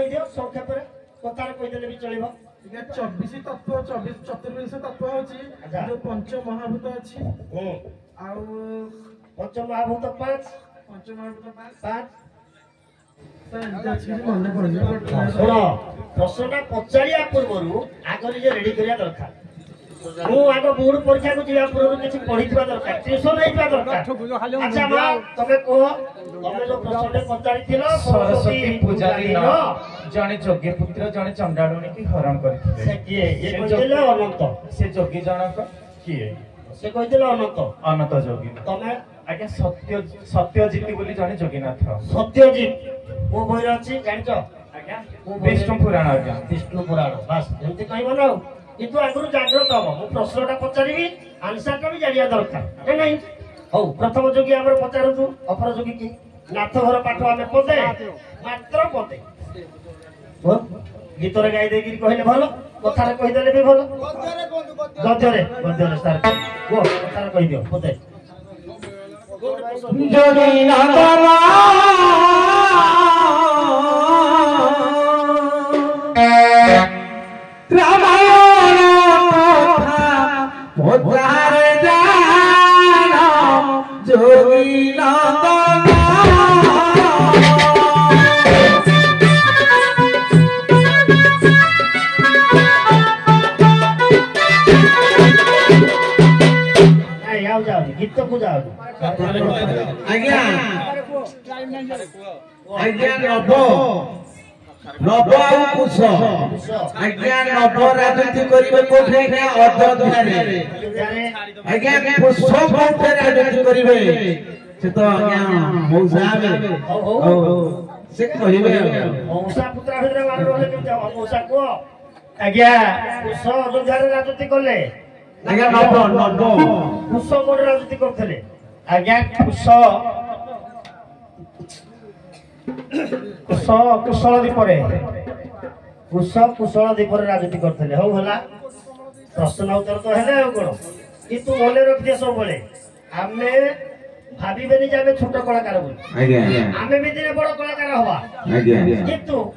दियो संक्षेप रे कथार कहि देले भी चलिबो 24 तत्व 24 तत्व होची जो पंच महाभूत अछि आउ पंच महाभूत 5 शुण प्रश्नटा पचारिया पूर्व आग निजे रेडी करिया दरकार मु आग बोर्ड परीक्षा को जिया पूर्व किछि पढितबा दरकार ट्यूशन हेइबा दरकार अच्छा मां तमे को तमे जो प्रश्नटे पचारि थिलो सरस्वती पूजा दिन जने जोगी पुत्र जने चंडालुनी की हरण करथिले से किए ये कहिले अनंत से जोगी जनक किए से कहिले अनंत जोगी तमे आज्ञा सत्यजित बोली जने जोगीनाथ सत्यजित वो बहिर अछि जानचो आज्ञा विष्णु पुराण आज्ञा विष्णु पुराण बस एमती कहबो ना किंतु आगुरु जागृत हो मु प्रश्नटा पचारिबी आंसरटा भी जानिया दरकार है नहीं हो प्रथम जोगी हमर पचारतु अपर जोगी की नाथ घर पाठ आमे पदे मात्र पदे हो गीतरे गाई देगिरी कहले भलो कथारे कहि देले भी भलो गद्यरे सर वो कथारे कहि दियो पदे जोगी नाथना रामायण कथा पधारे जानो जोगी नाथना जाओ गीत को जाओ आज्ञा नव आउ कुश आज्ञा नव राजनीति करिवे कोठे के अयोध्या रे आज्ञा पुष्प कोठे राजनीति करिवे से तो आज्ञा मौसा से कहिवे मौसा पुत्र भितर मार रहले के जाओ मौसा को आज्ञा कुश अयोध्या रे राजनीति करले आज्ञा नव कुश कोड राजनीति करथले आज्ञा कुशल दीपरे कुशल दीपरे राजनीति करथले हो होला प्रश्न उत्तर तो हेले हो कोन किंतु मने रख दे सब बळे आमे भाबी बेनी जाबे छोट कलाकार बोली आज्ञा आमे भी दिने बड़ कलाकार हवा आज्ञा किंतु